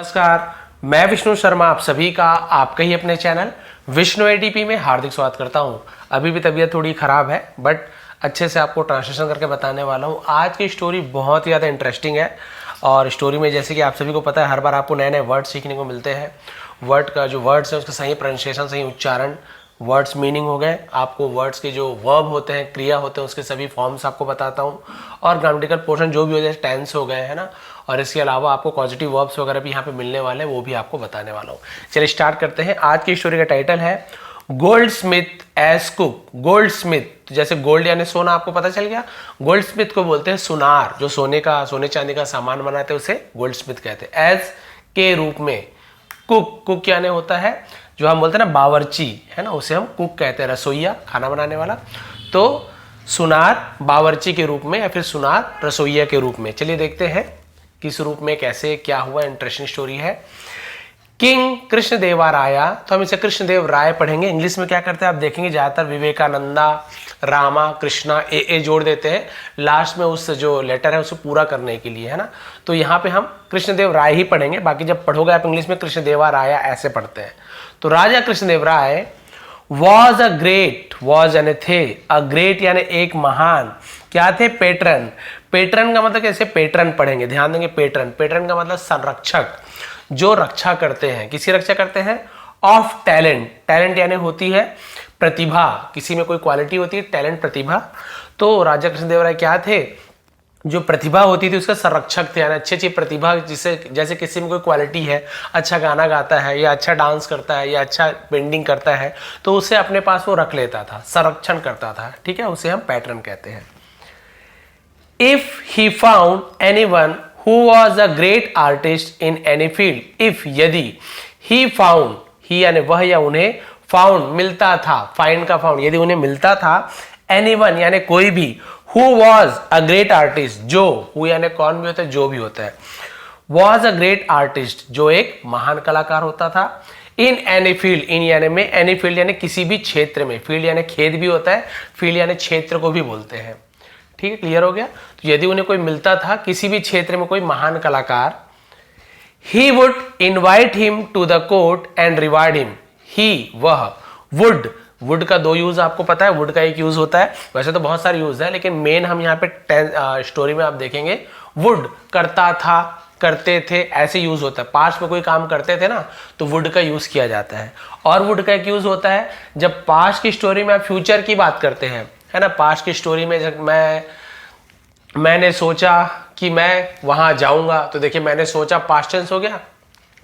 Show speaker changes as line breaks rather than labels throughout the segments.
नमस्कार, मैं विष्णु शर्मा आप सभी का आपके ही अपने चैनल विष्णु एडीपी में हार्दिक स्वागत करता हूं। अभी भी तबीयत थोड़ी ख़राब है बट अच्छे से आपको ट्रांसलेशन करके बताने वाला हूं। आज की स्टोरी बहुत ही ज़्यादा इंटरेस्टिंग है और स्टोरी में जैसे कि आप सभी को पता है हर बार आपको नए नए वर्ड सीखने को मिलते हैं। वर्ड का जो वर्ड्स है उसका सही प्रोनाउंसिएशन, सही उच्चारण, वर्ड्स मीनिंग हो गए, आपको वर्ड्स के जो वर्ब होते हैं, क्रिया होते हैं, उसके सभी फॉर्म्स आपको बताता हूँ और ग्रामेटिकल पोर्शन जो भी हो जाए, टेंस हो गए है ना, और इसके अलावा आपको पॉजिटिव वर्ब्स वगैरह भी यहाँ पे मिलने वाले हैं, वो भी आपको बताने वाला हूँ। चलिए स्टार्ट करते हैं। आज की स्टोरी का टाइटल है goldsmith as cook. Goldsmith जैसे गोल्ड यानी सोना, आपको पता चल गया। गोल्ड स्मिथ को बोलते हैं सुनार, जो सोने चांदी का सामान बनाते हैं उसे गोल्ड स्मिथ कहते हैं। एज के रूप में। कुक यानी होता है जो हम बोलते हैं ना बावर्ची, है ना, उसे हम कुक कहते हैं, रसोइया, खाना बनाने वाला। तो सुनार बावर्ची के रूप में या फिर सुनार रसोइया के रूप में। चलिए देखते हैं किस रूप में, कैसे, क्या हुआ। इंटरेस्टिंग स्टोरी है। किंग कृष्णदेवराया, तो हम इसे कृष्णदेव राय पढ़ेंगे। इंग्लिश में क्या करते हैं आप देखेंगे, ज्यादातर विवेकानंदा, रामा, कृष्णा ए जोड़ देते हैं लास्ट में उस जो लेटर है उसे पूरा करने के लिए, है ना। तो यहाँ पे हम कृष्णदेव राय ही पढ़ेंगे, बाकी जब पढ़ोगे आप इंग्लिश में कृष्णदेवराया ऐसे पढ़ते हैं। तो राजा कृष्णदेव राय वॉज अ ग्रेट, वॉज यानी थे, अ ग्रेट यानी एक महान, क्या थे, पेट्रन। पेट्रन का मतलब कैसे, पेट्रन पढ़ेंगे, ध्यान देंगे। पेट्रन का मतलब संरक्षक, जो रक्षा करते हैं। किसी रक्षा करते हैं? Of talent. टैलेंट यानी होती है प्रतिभा, किसी में कोई क्वालिटी होती है, टैलेंट, प्रतिभा। तो राजा कृष्णदेव राय क्या थे, जो प्रतिभा होती थी उसका संरक्षक थे, यानी अच्छी प्रतिभा, जिसे जैसे किसी में कोई क्वालिटी है, अच्छा गाना गाता है या अच्छा डांस करता है या अच्छा पेंटिंग करता है, तो उसे अपने पास वो रख लेता था, संरक्षण करता था, ठीक है, उसे हम पैटर्न कहते हैं। If he found anyone who was a great artist in any field, if यदि, ही फाउंड, ही यानी वह या उन्हें, फाउंड मिलता था, फाइंड का फाउंड, यदि उन्हें मिलता था, एनीवन यानी कोई भी, who was a great artist, जो, हु यानी कौन भी होता है, जो भी होता है, वॉज अ ग्रेट आर्टिस्ट जो एक महान कलाकार होता था, इन एनी फील्ड, इन यानी में, एनी फील्ड यानी किसी भी क्षेत्र में, फील्ड यानी खेत भी होता है, फील्ड यानी क्षेत्र को भी बोलते हैं, ठीक है, क्लियर हो गया। तो यदि उन्हें कोई मिलता था किसी भी क्षेत्र में कोई महान कलाकार, he would invite him to the court and reward him, he वह, वुड का दो यूज आपको पता है, वुड का एक यूज होता है, वैसे तो बहुत सारे यूज है लेकिन मेन हम यहाँ पे स्टोरी में आप देखेंगे वुड, करता था, करते थे, ऐसे यूज होता है। पास्ट में कोई काम करते थे ना तो वुड का यूज किया जाता है। और वुड का एक यूज होता है जब पास्ट की स्टोरी में आप फ्यूचर की बात करते हैं, है ना। पास्ट की स्टोरी में जब मैंने सोचा कि मैं वहां जाऊंगा, तो देखिए मैंने सोचा पास्ट टेंस हो गया,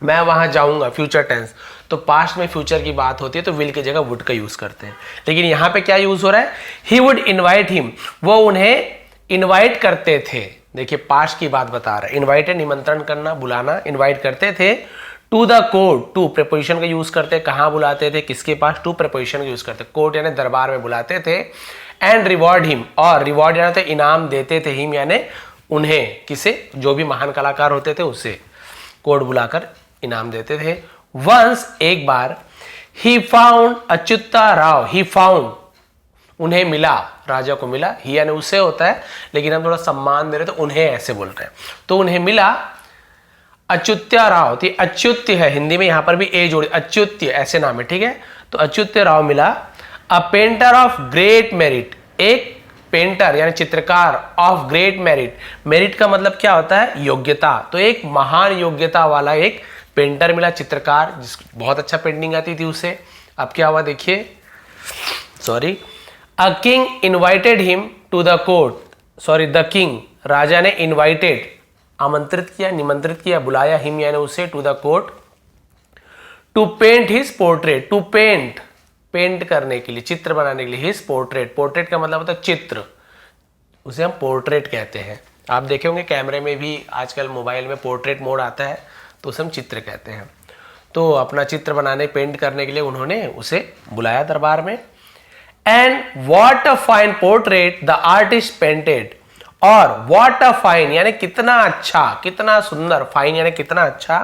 मैं वहां जाऊंगा फ्यूचर टेंस। तो पास्ट में फ्यूचर की बात होती है तो विल की जगह वुड का यूज करते हैं। लेकिन यहां पे क्या यूज हो रहा है, ही वुड इनवाइट हिम, वो उन्हें इनवाइट करते थे। देखिए पास्ट की बात बता रहा है, इनवाइट है निमंत्रण करना, बुलाना, इनवाइट करते थे। To the court, to preposition का यूज करते, कहां बुलाते थे, किसके पास, टू प्रीपोजिशन का यूज करते, कोर्ट यानी दरबार में बुलाते थे। एंड रिवॉर्ड हिम, और रिवॉर्ड यानी तो इनाम देते थे, हिम यानी उन्हें, किसे, जो भी महान कलाकार होते थे उसे कोर्ट बुलाकर इनाम देते थे। वंस, एक बार, he found Achyuta Rao, he found उन्हें मिला, राजा को मिला, ही यानी उसे होता है लेकिन हम थोड़ा सम्मान दे रहे तो उन्हें ऐसे बोल रहे हैं, तो उन्हें मिला अच्युत्य राव, तो अच्युत्य है हिंदी में, यहां पर भी ए जोड़ी, अच्युत्य ऐसे नाम है, ठीक है। तो अच्युत्य राव मिला, a painter of great merit, एक पेंटर यानी चित्रकार, ऑफ ग्रेट मेरिट, मेरिट का मतलब क्या होता है, योग्यता, तो एक महान योग्यता वाला एक पेंटर मिला, चित्रकार, जिस बहुत अच्छा पेंटिंग आती थी उसे। अब क्या हुआ देखिए, sorry, a king invited him to the court, sorry the king, राजा ने इनवाइटेड, आमंत्रित किया, निमंत्रित किया, बुलाया, हिम यानी उसे, to the court, to paint his portrait, to paint, paint करने के लिए, चित्र बनाने के लिए, हिज पोर्ट्रेट, पोर्ट्रेट का मतलब होता है चित्र, उसे हम पोर्ट्रेट कहते हैं। आप देखे होंगे कैमरे में भी आजकल मोबाइल में पोर्ट्रेट मोड आता है तो उसे हम चित्र कहते हैं। तो अपना चित्र बनाने, पेंट करने के लिए उन्होंने उसे बुलाया दरबार में। And what a fine portrait the artist painted, और व्हाट अ फाइन यानी कितना अच्छा, कितना सुंदर, फाइन यानी कितना अच्छा,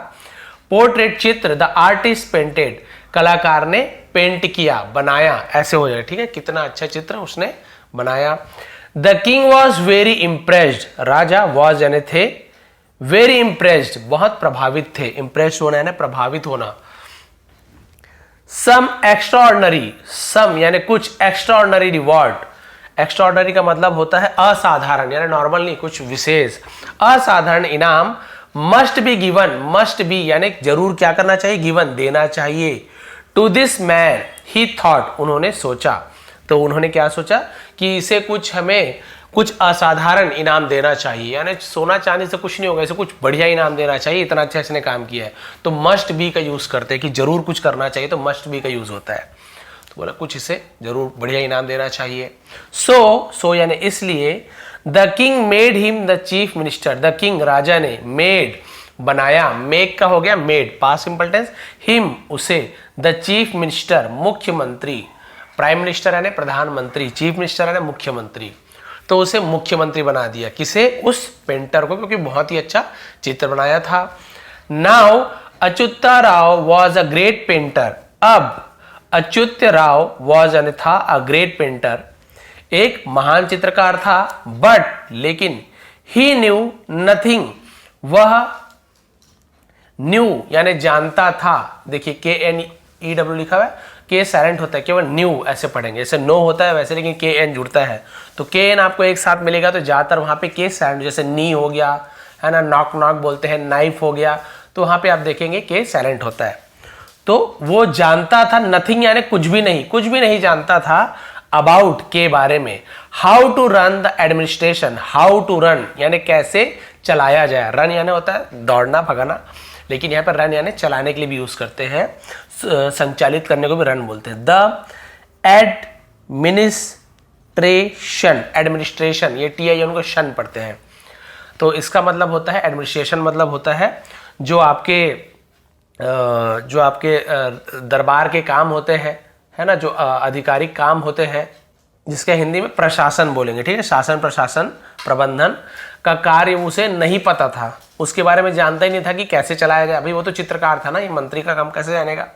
पोर्ट्रेट चित्र, द आर्टिस्ट पेंटेड कलाकार ने पेंट किया, बनाया, ऐसे हो जाए, ठीक है, कितना अच्छा चित्र उसने बनाया। The king was very impressed, Raja was यानी थे, वेरी इंप्रेस्ड, बहुत प्रभावित थे, इंप्रेस्ड होना यानी प्रभावित होना। सम एक्स्ट्राऑर्डिनरी, सम यानी कुछ, एक्स्ट्राऑर्डिनरी रिवॉर्ड, एक्स्ट्राऑर्डिनरी का मतलब होता है असाधारण यानी नॉर्मल नहीं, कुछ विशेष असाधारण इनाम must be given, must be यानी जरूर क्या करना चाहिए, गिवन देना चाहिए। To this man he thought, उन्होंने सोचा, तो उन्होंने क्या सोचा कि इसे कुछ, हमें कुछ असाधारण इनाम देना चाहिए, यानी सोना चांदी से कुछ नहीं होगा, इसे कुछ बढ़िया इनाम देना चाहिए, इतना अच्छा इसने काम किया है। तो मस्ट बी का यूज करते हैं कि जरूर कुछ करना चाहिए, तो मस्ट बी का यूज होता है। तो बोला कुछ इसे जरूर बढ़िया इनाम देना चाहिए। सो यानी इसलिए the king made him the chief minister, the king राजा ने, मेड बनाया, मेक का हो गया made past simple tense, him उसे, द चीफ मिनिस्टर मुख्यमंत्री, प्राइम मिनिस्टर यानी प्रधानमंत्री, चीफ मिनिस्टर यानी मुख्यमंत्री, तो उसे मुख्यमंत्री बना दिया। किसे? उस पेंटर को, क्योंकि बहुत ही अच्छा चित्र बनाया था। Now Achyuta Rao was a great painter, अब अच्युत राव वॉज यानी था, अ ग्रेट पेंटर एक महान चित्रकार था, बट लेकिन ही न्यू नथिंग, वह न्यू यानी जानता था, देखिए KNEW लिखा हुआ है, के साइलेंट होता है, केवल न्यू ऐसे पढ़ेंगे, जैसे नो होता है वैसे, लेकिन KN जुड़ता है, तो KN आपको एक साथ मिलेगा, तो ज्यादातर वहां पे के साइलेंट, जैसे नी हो गया है ना, नॉक नॉक बोलते हैं, नाइफ हो गया, तो वहां पे आप देखेंगे के साइलेंट होता है। तो वो जानता था, नथिंग यानी कुछ भी नहीं, कुछ भी नहीं जानता था, अबाउट के बारे में, how to run the administration, how to run यानी कैसे चलाया जाए, रन यानी होता है दौड़ना भगाना, लेकिन यहाँ पर रन यानी चलाने के लिए भी यूज करते हैं, संचालित करने को भी रन बोलते हैं। द एडमिनिस्ट्रेशन, एडमिनिस्ट्रेशन ये TI उनको शन पढ़ते हैं, तो इसका मतलब होता है एडमिनिस्ट्रेशन, मतलब होता है जो आपके दरबार के काम होते हैं, है ना, जो आधिकारिक काम होते हैं, जिसके हिंदी में प्रशासन बोलेंगे, ठीक है, शासन प्रशासन प्रबंधन का कार्य उसे नहीं पता था, उसके बारे में जानता ही नहीं था कि कैसे चलाया जाए, अभी वो तो चित्रकार था ना, ये मंत्री का काम कैसे जानेगा।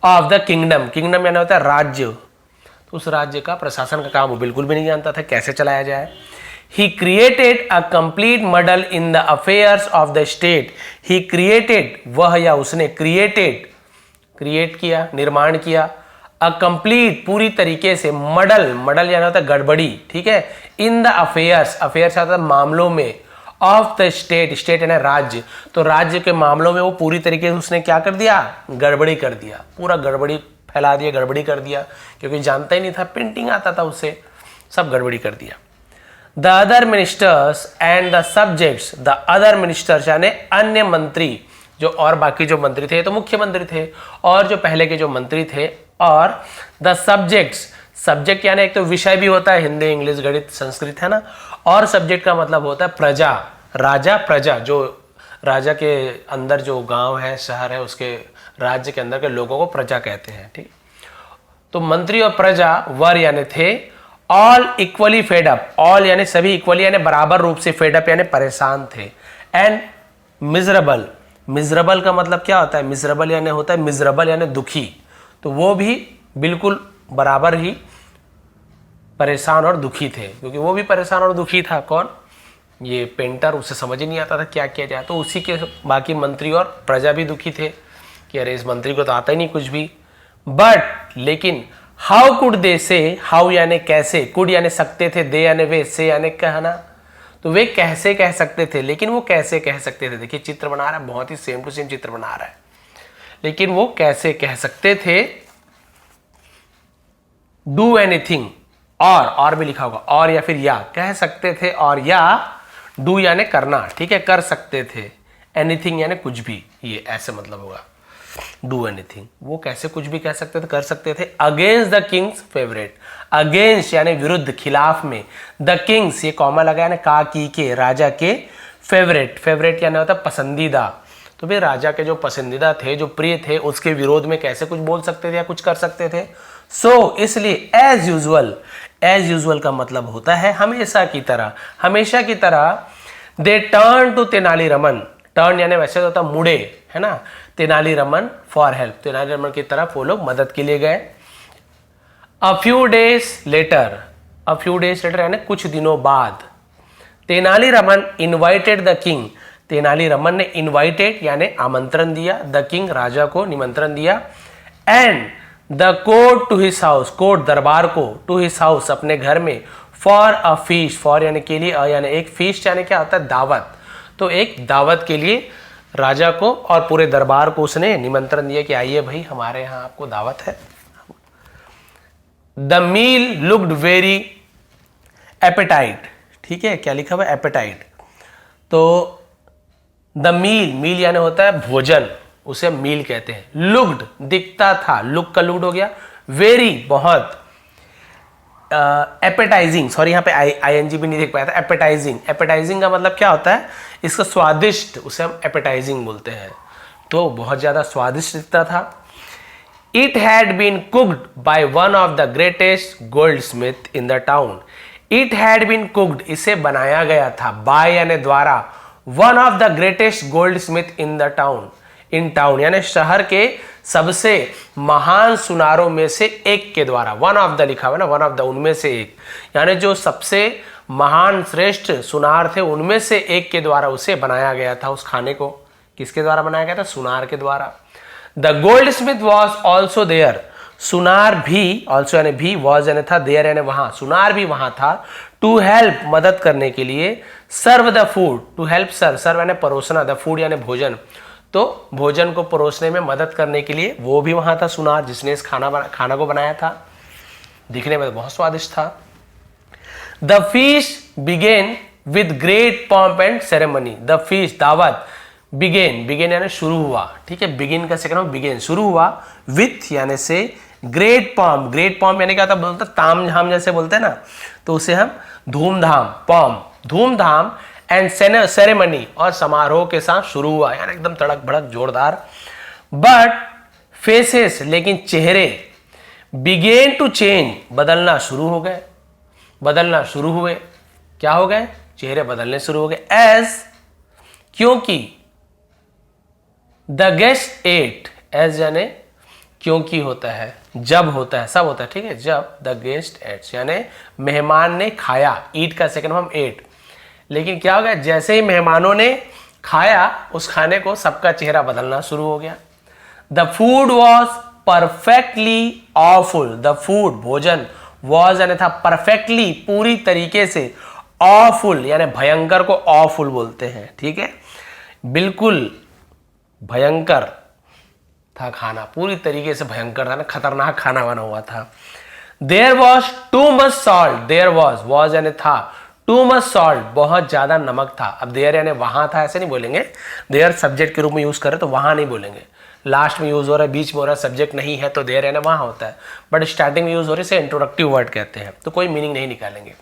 ऑफ द किंगडम, किंगडम यानी होता है राज्य, तो उस राज्य का प्रशासन का काम वो बिल्कुल भी नहीं जानता था कैसे चलाया जाए। He created a complete muddle in the affairs of the state. He created, वह या उसने, created किया, निर्माण किया, a complete पूरी तरीके से, muddle यानी होता है गड़बड़ी, ठीक है, in the affairs होता है मामलों में, of the state यानी राज्य, तो राज्य के मामलों में वो पूरी तरीके से उसने क्या कर दिया, गड़बड़ी कर दिया, पूरा गड़बड़ी फैला दिया, गड़बड़ी कर दिया, क्योंकि जानता ही नहीं था, पेंटिंग आता था उसे, सब गड़बड़ी कर दिया। The other ministers and the subjects, the other ministers यानी अन्य मंत्री, जो और बाकी जो मंत्री थे तो मुख्यमंत्री थे, और जो पहले के जो मंत्री थे, और द सब्जेक्ट्स, सब्जेक्ट यानी एक तो विषय भी होता है, हिंदी इंग्लिश गणित संस्कृत है ना, और सब्जेक्ट का मतलब होता है प्रजा, राजा प्रजा, जो राजा के अंदर जो गांव है शहर है उसके राज्य के अंदर के लोगों को प्रजा कहते हैं, ठीक। तो मंत्री और प्रजा वर यानी थे, all equally fed up, all यानी सभी, इक्वली यानी बराबर रूप से, फेड अप यानी परेशान थे, एंड मिजरेबल, मिजरेबल का मतलब क्या होता है, मिजरेबल यानी होता है मिजरेबल यानी दुखी, तो वो भी बिल्कुल बराबर ही परेशान और दुखी थे, क्योंकि वो भी परेशान और दुखी था, कौन, ये पेंटर, उसे समझ ही नहीं आता था क्या किया जाए, तो उसी के बाकी मंत्री और प्रजा भी दुखी थे कि अरे इस मंत्री को तो आता ही नहीं कुछ भी। बट लेकिन हाउ कुड दे से, हाउ यानी कैसे, कुड यानी सकते थे, दे यानी वे, से यानी कहना, तो वे कैसे कह सकते थे, लेकिन वो कैसे कह सकते थे, देखिए चित्र बना रहा है, बहुत ही सेम टू सेम चित्र बना रहा है, लेकिन वो कैसे कह सकते थे, डू एनीथिंग, और भी लिखा होगा, और या फिर या, कह सकते थे, और या डू यानी करना, ठीक है, कर सकते थे, एनीथिंग यानी कुछ भी, ये ऐसे मतलब होगा, डू एनीथिंग, वो कैसे कुछ भी कह सकते थे, कर सकते थे, against the Kings favourite, against यानी विरुद्ध, खिलाफ में, द किंग्स ये कॉमा लगा है ना, का की के, राजा के, फेवरेट, फेवरेट यानी होता है पसंदीदा, तो फिर राजा के जो पसंदीदा थे, जो प्रिय थे, उसके विरोध में कैसे कुछ बोल सकते थे या कुछ कर सकते थे। सो इसलिए एज यूजुअल, एज यूजुअल का मतलब होता है हमेशा की तरह, हमेशा की तरह, they turn to Tenaliraman, turn यानी वैसे होता मुड़े, है ना, तेनालीरामन फॉर हेल्प, तेनालीरामन की तरफ वो लोग मदद के लिए गए। A few days later, a few days later यानी कुछ दिनों बाद, Tenali Raman invited the king, Tenali Raman ने इनवाइटेड यानी आमंत्रण दिया, द किंग राजा को निमंत्रण दिया, and the court to his house, court दरबार को, टू हिज हाउस अपने घर में, फॉर अ फीस्ट, फॉर यानी के लिए, यानी एक फीस्ट यानी क्या होता है दावत, तो एक दावत के लिए राजा को और पूरे दरबार को उसने निमंत्रण दिया कि आइए भाई हमारे यहाँ आपको दावत है। The meal looked very appetite, ठीक है, क्या लिखा हुआ है एपेटाइट, तो द मील, मील यानी होता है भोजन, उसे मील कहते हैं। लुक्ड दिखता था, लुक का लुक्ड हो गया, वेरी बहुत, एपेटाइजिंग, सॉरी यहाँ पे आईएनजी भी नहीं देख पाया था, एपेटाइजिंग, एपेटाइजिंग का मतलब क्या होता है, इसका स्वादिष्ट, उसे हम एपेटाइजिंग बोलते हैं, तो बहुत ज्यादा स्वादिष्ट दिखता था। It had been cooked by one of the greatest goldsmith in the town, it had been cooked, इसे बनाया गया था, बाय यानी द्वारा, one of the greatest goldsmith in the town, in town यानी शहर के सबसे महान सुनारों में से एक के द्वारा, वन ऑफ द लिखा हुआ ना, वन ऑफ द उनमें से एक, यानी जो सबसे महान श्रेष्ठ सुनार थे उनमें से एक के द्वारा उसे बनाया गया था। उस खाने को किसके द्वारा बनाया गया था, सुनार के द्वारा। The goldsmith was also there, सुनार भी, ऑल्सो यानी भी, वॉज यानी था, देयर यानी वहां, सुनार भी वहां था, टू हेल्प मदद करने के लिए, serve the food, to help serve, serve यानी परोसना, द फूड यानी भोजन, तो भोजन को परोसने में मदद करने के लिए वो भी वहां था सुनार, जिसने इस खाना को बनाया था। दिखने में तो बहुत स्वादिष्ट था। The feast began with great pomp and ceremony, the feast दावत, बिगेन, बिगेन यानी शुरू हुआ, ठीक है, बिगिन का सेकंड में बिगेन, शुरू हुआ, विथ यानी से, ग्रेट पॉम्प, ग्रेट पॉम्प यानी क्या होता है, बोलते ताम झाम जैसे बोलते हैं ना, तो उसे हम धूमधाम, पॉम्प धूमधाम, एंड सेरेमनी और समारोह के साथ शुरू हुआ, यानी एकदम तड़क भड़क जोरदार। बट फेसेस, लेकिन चेहरे, बिगेन टू चेंज, बदलना शुरू हो गए, बदलना शुरू हुए, क्या हो गए, चेहरे बदलने शुरू हो गए, एज, क्योंकि, द गेस्ट एट, एज यानी क्योंकि होता है, जब होता है, सब होता है, ठीक है, जब द गेस्ट एट्स यानी मेहमान ने खाया, ईट का सेकंड फॉर्म एट, लेकिन क्या हो गया, जैसे ही मेहमानों ने खाया उस खाने को, सबका चेहरा बदलना शुरू हो गया। The food was perfectly awful, the food भोजन, वॉज यानी था परफेक्टली पूरी तरीके से, ऑफुल यानी भयंकर को ऑफुल बोलते हैं, ठीक है, बिल्कुल भयंकर था खाना, पूरी तरीके से भयंकर था ना, खतरनाक खाना बना हुआ था। There was too much salt, there was यानी था, टू मच सॉल्ट बहुत ज्यादा नमक था। अब देयर यानी वहां था ऐसे नहीं बोलेंगे, देयर सब्जेक्ट के रूप में यूज करें तो वहां नहीं बोलेंगे, लास्ट में यूज हो रहा है, बीच में हो रहा है, सब्जेक्ट नहीं है तो देयर यानी वहां होता है, बट स्टार्टिंग में यूज हो रही है, इसे इंट्रोडक्टिव वर्ड कहते हैं, तो कोई मीनिंग नहीं निकालेंगे।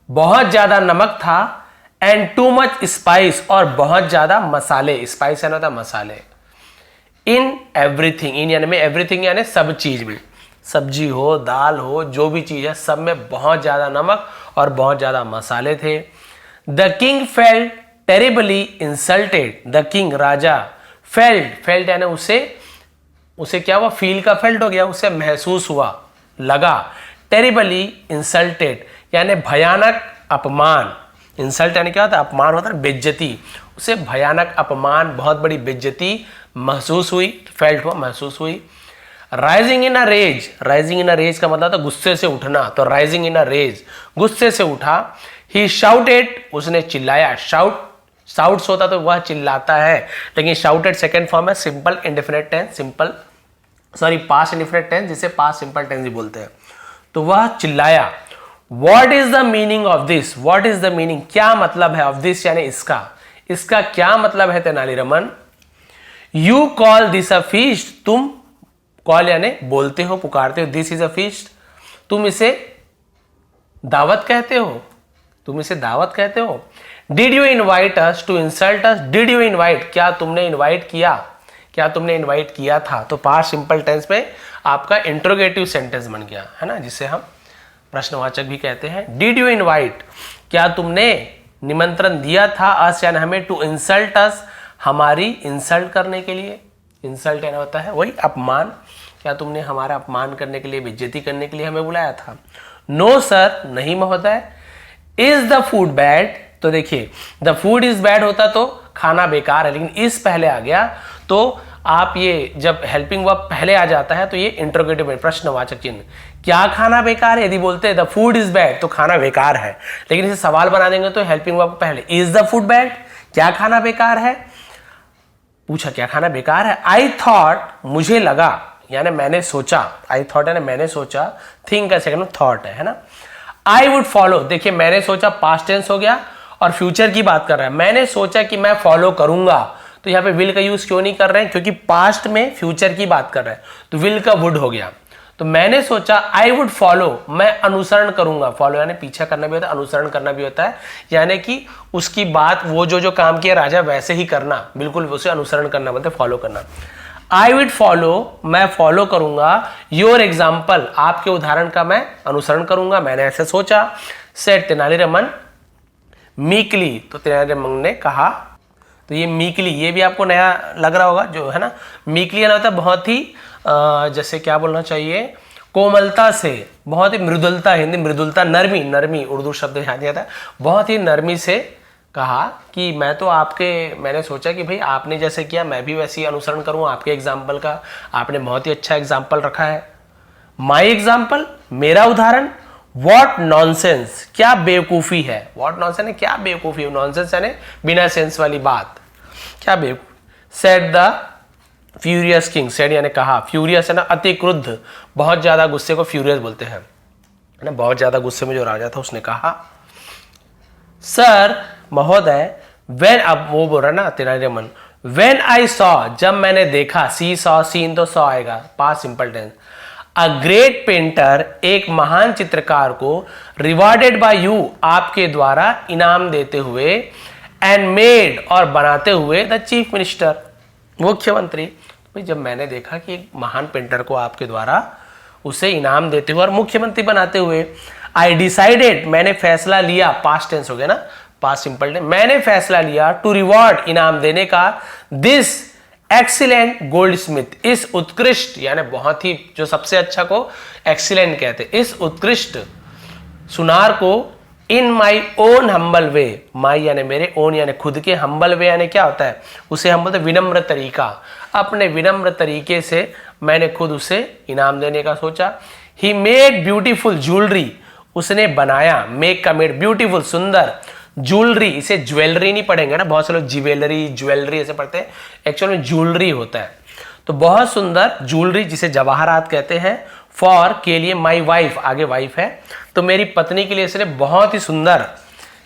बहुत ज्यादा नमक था, एंड टू मच स्पाइस, और बहुत ज्यादा मसाले, स्पाइस यानी होता है मसाले, इन एवरीथिंग, इन यानी में एवरीथिंग यानी सब चीज में, सब्जी हो, दाल हो, जो भी चीज है सब में बहुत ज्यादा नमक और बहुत ज्यादा मसाले थे। The king felt terribly insulted, the king राजा, फेल्ट यानी उसे क्या हुआ, फील का फेल्ट हो गया, उसे महसूस हुआ, लगा, टेरिबली इंसल्टेड यानी भयानक अपमान, इंसल्ट यानी क्या होता है, अपमान होता है, बेइज्जती, उसे भयानक अपमान, बहुत बड़ी बेइज्जती महसूस हुई, फेल्ट हुआ, महसूस हुई। Rising in a rage, rising in a rage का मतलब था गुस्से से उठना, तो राइजिंग इन अ रेज, गुस्से से उठा। ही शाउटेड, उसने चिल्लाया, शाउट्स होता तो वह चिल्लाता है, लेकिन शाउटेड सेकंड फॉर्म है simple indefinite tense, past indefinite tense, जिसे पास्ट सिंपल टेंस भी बोलते हैं, तो वह चिल्लाया। What is the meaning of this, what is the meaning, क्या मतलब है, ऑफ दिस यानी इसका क्या मतलब है Tenali Raman. You call this a feast, तुम कॉल यानी बोलते हो, पुकारते हो, दिस इज अ फीस्ट, तुम इसे दावत कहते हो, तुम इसे दावत कहते हो। Did you invite us to insult us, did you invite, क्या तुमने इनवाइट किया, क्या तुमने इनवाइट किया था, तो पास्ट सिंपल टेंस में आपका इंट्रोगेटिव सेंटेंस बन गया है ना, जिसे हम प्रश्नवाचक भी कहते हैं। डिड यू इनवाइट, क्या तुमने निमंत्रण दिया था, अस यानी हमें, टू इंसल्ट अस, हमारी इंसल्ट करने के लिए, इंसल्ट यानी होता है वही अपमान, क्या तुमने हमारा अपमान करने के लिए, बेइज्जती करने के लिए हमें बुलाया था। नो सर, नहीं महोदय। इज द फूड बैड, तो देखिए द फूड इज बैड होता तो खाना बेकार है, लेकिन इस पहले आ गया तो आप ये जब हेल्पिंग वर्ब पहले आ जाता है तो ये इंटरोगेटिव में प्रश्नवाचक चिन्ह, क्या खाना बेकार है, यदि बोलते हैं द फूड इज बैड तो खाना बेकार है, लेकिन इसे सवाल बना देंगे तो हेल्पिंग वर्ब पहले, इज द फूड बैड, क्या खाना बेकार है, पूछा क्या खाना बेकार है। आई थॉट मुझे लगा, यानी मैंने सोचा, आई थॉट यानी मैंने सोचा, थिंक का सेकंड थॉट है ना। आई वुड फॉलो, देखिए मैंने सोचा पास्ट टेंस हो गया और फ्यूचर की बात कर रहा है, मैंने सोचा कि मैं फॉलो करूंगा, तो यहाँ पे विल का यूज क्यों नहीं कर रहे हैं, क्योंकि पास्ट में फ्यूचर की बात कर रहे हैं, तो विल का वुड हो गया। तो मैंने सोचा आई वुड फॉलो, मैं अनुसरण करूंगा, फॉलो यानी पीछा करना भी होता है, अनुसरण करना भी होता है, यानी कि उसकी बात, वो जो काम किया राजा वैसे ही करना, बिल्कुल उसे अनुसरण करना बोलते हैं, फॉलो करना। आई विड फॉलो, मैं फॉलो करूंगा, योर एग्जाम्पल, आपके उदाहरण का मैं अनुसरण करूंगा, मैंने ऐसे सोचा। सेड तेनालीरामन मीकली, तो तेनालीरामन ने कहा, तो ये मीकली ये भी आपको नया लग रहा होगा जो है ना, मीकली ना होता है बहुत ही जैसे क्या बोलना चाहिए, कोमलता से, बहुत ही मृदुलता, हिंदी मृदुलता, नरमी, नरमी उर्दू शब्द याद नहीं आता, बहुत ही नरमी से कहा कि मैं तो मैंने सोचा कि भाई आपने जैसे किया मैं भी वैसे ही अनुसरण करूं आपके एग्जाम्पल का, आपने बहुत ही अच्छा एग्जाम्पल रखा है। माई एग्जाम्पल, मेरा उदाहरण। वॉट नॉनसेंस, क्या बेवकूफी है, वॉट नॉनसेंस है क्या बेवकूफी, नॉनसेंस यानी बिना सेंस वाली बात, क्या बेवकूफ। Said the furious king, said यानी कहा, फ्यूरियस है ना अति क्रुद्ध, बहुत ज्यादा गुस्से को फ्यूरियस बोलते हैं ना, बहुत ज्यादा गुस्से में जो राजा था उसने कहा। सर महोदय, वेन, अब वो बोल रहा ना तेनालीरामन, वेन आई सॉ, जब मैंने देखा, सी सॉ, सीन तो सॉ आएगा, past simple tense. A great painter, एक महान चित्रकार को, रिवॉर्डेड बाय यू, आपके द्वारा इनाम देते हुए, एंड मेड, और बनाते हुए, द चीफ मिनिस्टर, मुख्यमंत्री। भाई जब मैंने देखा कि एक महान पेंटर को आपके द्वारा उसे इनाम देते हुए और मुख्यमंत्री बनाते हुए, आई डिसाइडेड, मैंने फैसला लिया, पास्ट टेंस हो गया ना, पास्ट सिंपल टेंस, मैंने फैसला लिया, टू रिवॉर्ड, इनाम देने का, दिस एक्सीलेंट गोल्ड स्मिथ, इस उत्कृष्ट यानी बहुत ही जो सबसे अच्छा को एक्सीलेंट कहते हैं, इस उत्कृष्ट सुनार को, इन माई ओन हम्बल वे, माई यानी मेरे, ओन यानी खुद के, हम्बल वे यानी क्या होता है, उसे हम बोलते विनम्र तरीका, अपने विनम्र तरीके से मैंने खुद उसे इनाम देने का सोचा। ही मेड ब्यूटीफुल ज्वेलरी, उसने बनाया, मेक का मेड, ब्यूटीफुल सुंदर, ज्वेलरी, इसे ज्वेलरी नहीं पढ़ेंगे ना, बहुत से लोग ज्वेलरी ज्वेलरी ऐसे पढ़ते हैं, एक्चुअल में ज्वेलरी होता है, तो बहुत सुंदर ज्वेलरी जिसे जवाहरात कहते हैं, फॉर के लिए, माई वाइफ, आगे वाइफ है तो मेरी पत्नी के लिए इसने बहुत ही सुंदर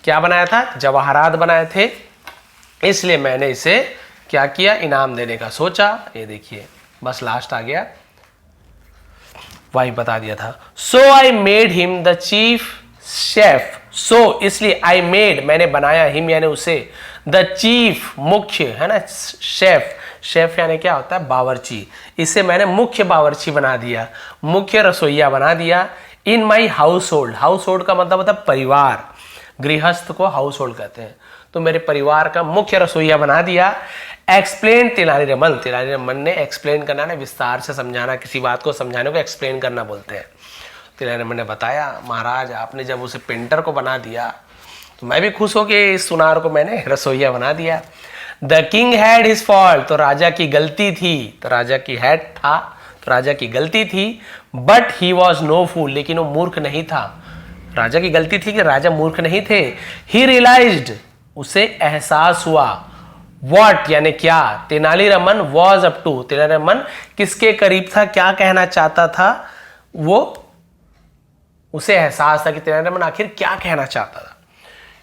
क्या बनाया था, जवाहरात बनाए थे, इसलिए मैंने इसे क्या किया, इनाम देने का सोचा। ये देखिए बस लास्ट आ गया, वाइफ बता दिया था। So I made him the chief chef, so इसलिए, आई मेड मैंने बनाया, हिम यानी उसे, द चीफ मुख्य है ना, शेफ, शेफ यानी क्या होता है, बावर्ची, इसे मैंने मुख्य बावर्ची बना दिया, मुख्य रसोईया बना दिया। In my household, household का मतलब होता है परिवार, गृहस्थ को हाउस होल्ड कहते हैं, तो मेरे परिवार का मुख्य रसोईया बना दिया। एक्सप्लेन तेनालीरामन, तेनालीरामन ने एक्सप्लेन करना ना, विस्तार से समझाना, किसी बात को समझाने को एक्सप्लेन करना बोलते हैं। तेनालीरामन ने बताया, महाराज आपने जब उसे पेंटर को बना दिया तो मैं भी खुश हो कि इस सुनार को मैंने रसोईया बना दिया। The king had his fault, तो राजा की गलती थी, तो राजा की हैड था तो राजा की गलती थी, बट ही वॉज नो फूल, लेकिन वो मूर्ख नहीं था, राजा की गलती थी कि राजा मूर्ख नहीं थे। ही रियलाइज्ड, उसे एहसास हुआ, वॉट यानी क्या, Tenaliraman was up to, Tenaliraman किसके करीब था, क्या कहना चाहता था, वो उसे एहसास था कि तेनालीरामन आखिर क्या कहना चाहता था।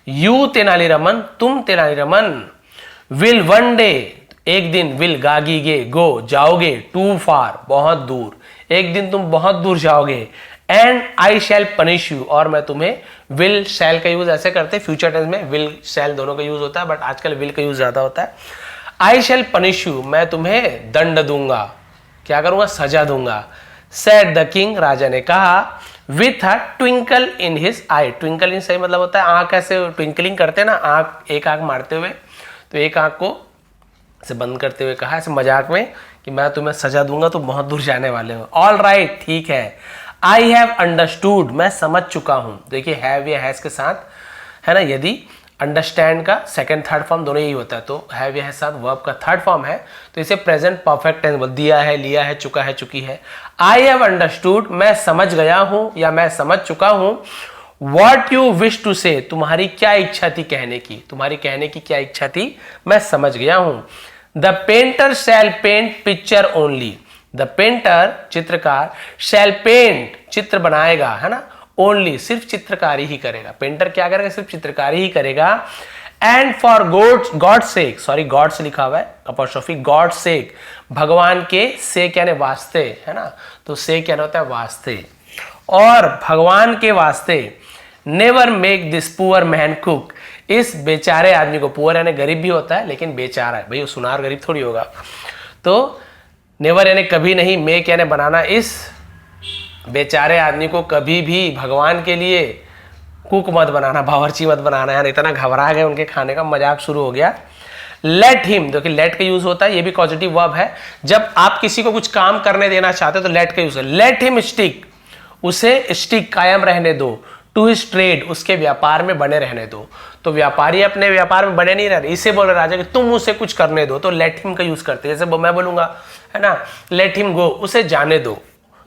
यू तेनालीरामन, तुम तेनालीरामन, विल वन डे, एक दिन, विल गागीगे, गो जाओगे, टू फार बहुत दूर, एक दिन तुम बहुत दूर जाओगे, and I shall punish you, और मैं तुम्हें, विल शैल का यूज ऐसे करते हैं फ्यूचर टेंस में, विल शैल दोनों का यूज होता है बट आजकल विल का यूज ज्यादा होता है। आई शैल पनिश यू, मैं तुम्हें दंड दूंगा, क्या करूंगा, सजा दूंगा। सेड द किंग, राजा ने कहा, with a twinkle in his eye, twinkle in सही मतलब होता है आंख, ऐसे ट्विंकलिंग करते हैं ना, आंख, एक आंख मारते हुए, तो एक आंख को ऐसे बंद करते हुए कहा ऐसे मजाक में कि मैं तुम्हें सजा दूंगा, तुम बहुत दूर जाने वाले हो। ऑल राइट, ठीक है। आई हैव अंडरस्टूड, मैं समझ चुका हूं, देखिए हैव या हैज के साथ है ना, यदि अंडरस्टैंड का सेकंड थर्ड फॉर्म दोनों यही होता है, तो हैव या है साथ वर्ब का थर्ड फॉर्म है, तो इसे प्रेजेंट परफेक्ट टेंस बोल, दिया है, लिया है, चुका है, चुकी है। आई हैव अंडरस्टूड, मैं समझ गया हूं या मैं समझ चुका हूं। वॉट यू विश टू से, तुम्हारी क्या इच्छा थी कहने की, तुम्हारी कहने की क्या इच्छा थी, मैं समझ गया हूं। The painter shall paint picture only, the painter चित्रकार, शैल पेंट चित्र बनाएगा, है ना, ओनली सिर्फ चित्रकारी ही करेगा। पेंटर क्या करेगा, सिर्फ चित्रकारी ही करेगा। And for God sake, sorry God से लिखा हुआ है अपॉस्ट्रोफी, गॉड सेक, भगवान के से यानी वास्ते, है ना, तो से क्या होता है वास्ते, और भगवान के वास्ते never make this poor man cook, इस बेचारे आदमी को, पुअर यानी गरीब भी होता है लेकिन बेचारा है, भाई सुनार गरीब थोड़ी होगा, तो नेवर यानी कभी नहीं, मेक यानी बनाना, इस बेचारे आदमी को कभी भी भगवान के लिए कुक मत बनाना, बावर्ची मत बनाना। यार इतना घबरा गए, उनके खाने का मजाक शुरू हो गया। लेट हिम, देखिए लेट का यूज होता है, ये भी पॉजिटिव वर्ब है, जब आप किसी को कुछ काम करने देना चाहते हो तो लेट का यूज है। लेट हिम स्टिक, उसे स्टिक कायम रहने दो, टू हिज ट्रेड, उसके व्यापार में बने रहने दो। तो व्यापारी अपने व्यापार में बने नहीं रह रहे, इसे बोल रहे राजा कि तुम उसे कुछ करने दो, तो लेट हिम का यूज करते हैं। जैसे मैं बोलूंगा, है ना, लेट हिम गो, उसे जाने दो,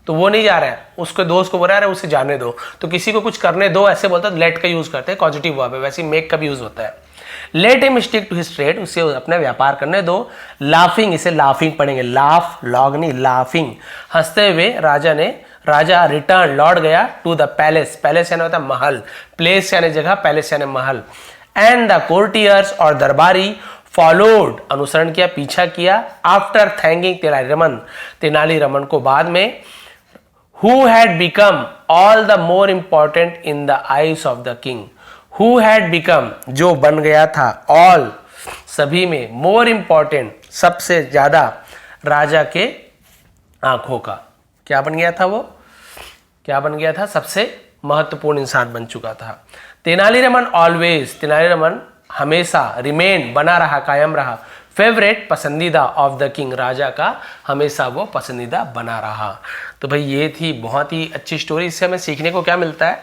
तो वो नहीं जा रहा है, उसके दोस्त को बोल रहा है उसे जाने दो, तो किसी को कुछ करने दो ऐसे बोलता है, लेट का यूज करते हैं, पॉजिटिव वर्ब है। वैसे मेक का भी यूज होता है। Let him stick to his trade, उसे अपना व्यापार करने दो। लाफिंग, इसे लाफिंग पढ़ेंगे, लाफ लॉग नहीं, लाफिंग, हंसते हुए राजा रिटर्न लौट गया टू द पैलेस, पैलेस यानी होता है महल, प्लेस यानी जगह, पैलेस यानी महल। एंड द कोर्टियर्स, और दरबारी, फॉलोड अनुसरण किया, पीछा किया। आफ्टर थैंकिंग तेनालीरामन को बाद में, who had become all the more important in the eyes of the king, who had become जो बन गया था, all सभी में, more important सबसे ज्यादा, राजा के आंखों का, क्या बन गया था वो, क्या बन गया था, सबसे महत्वपूर्ण इंसान बन चुका था। तेनालीरामन ऑलवेज, तेनालीरामन हमेशा, रिमेन बना रहा, कायम रहा। फेवरेट पसंदीदा ऑफ द किंग, राजा का हमेशा वो पसंदीदा बना रहा। तो भाई ये थी बहुत ही अच्छी स्टोरी। इससे हमें सीखने को क्या मिलता है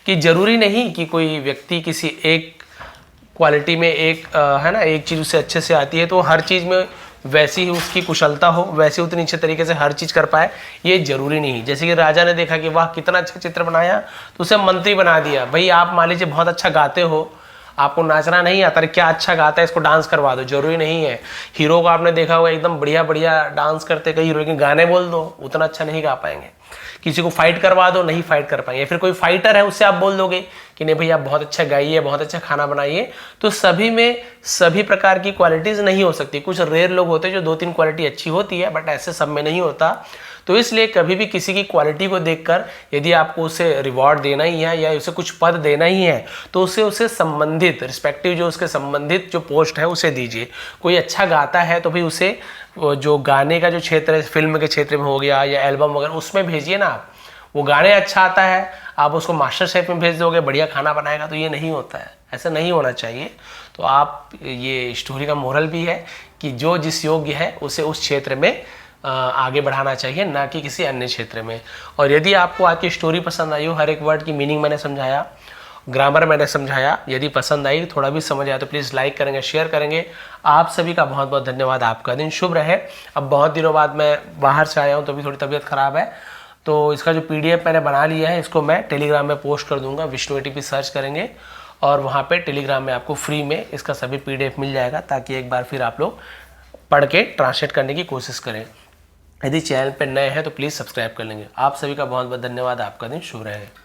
कि जरूरी नहीं कि कोई व्यक्ति किसी एक क्वालिटी में एक है ना, एक चीज़ उसे अच्छे से आती है तो हर चीज़ में वैसी ही उसकी कुशलता हो, वैसे उतनी अच्छे तरीके से हर चीज़ कर पाए, ये जरूरी नहीं। जैसे कि राजा ने देखा कि वाह कितना अच्छा चित्र बनाया, तो उसे मंत्री बना दिया। भाई आप मान लीजिए बहुत अच्छा गाते हो, आपको नाचना नहीं आता, अरे क्या अच्छा गाता है, इसको डांस करवा दो, जरूरी नहीं है। हीरो को आपने देखा होगा एकदम बढ़िया बढ़िया डांस करते कई हीरो के, गाने बोल दो उतना अच्छा नहीं गा पाएंगे। किसी को फाइट करवा दो, नहीं फाइट कर पाएंगे। फिर कोई फाइटर है उससे आप बोल दोगे कि नहीं भाई आप बहुत अच्छा गाइए, बहुत अच्छा खाना बनाइए, तो सभी में सभी प्रकार की क्वालिटीज नहीं हो सकती। कुछ रेयर लोग होते हैं जो 2-3 क्वालिटी अच्छी होती है, बट ऐसे सब में नहीं होता। तो इसलिए कभी भी किसी की क्वालिटी को देखकर यदि आपको उसे रिवॉर्ड देना ही है या उसे कुछ पद देना ही है, तो उसे संबंधित रिस्पेक्टिव जो उसके संबंधित जो पोस्ट है उसे दीजिए। कोई अच्छा गाता है तो भाई उसे जो गाने का जो क्षेत्र है, फिल्म के क्षेत्र में हो गया या एल्बम वगैरह, उसमें भेजिए ना आप। वो गाने अच्छा आता है, आप उसको मास्टर शेफ में भेज दोगे, बढ़िया खाना बनाएगा, तो ये नहीं होता है, ऐसा नहीं होना चाहिए। तो आप, ये स्टोरी का मोरल भी है कि जो जिस योग्य है उसे उस क्षेत्र में आगे बढ़ाना चाहिए, ना कि किसी अन्य क्षेत्र में। और यदि आपको आज की स्टोरी पसंद आई हो, हर एक वर्ड की मीनिंग मैंने समझाया, ग्रामर मैंने समझाया, यदि पसंद आई, थोड़ा भी समझ आया तो प्लीज़ लाइक करेंगे, शेयर करेंगे। आप सभी का बहुत बहुत धन्यवाद। आपका दिन शुभ रहे। अब बहुत दिनों बाद मैं बाहर से आया हूँ तो अभी थोड़ी तबीयत खराब है, तो इसका जो PDF मैंने बना लिया है इसको मैं टेलीग्राम में पोस्ट कर दूंगा। विष्णु ATP सर्च करेंगे और वहाँ पे टेलीग्राम में आपको फ्री में इसका सभी PDF मिल जाएगा, ताकि एक बार फिर आप लोग पढ़ के ट्रांसलेट करने की कोशिश करें। यदि चैनल पर नए हैं तो प्लीज़ सब्सक्राइब कर लेंगे। आप सभी का बहुत बहुत धन्यवाद। आपका दिन शुभ रहे।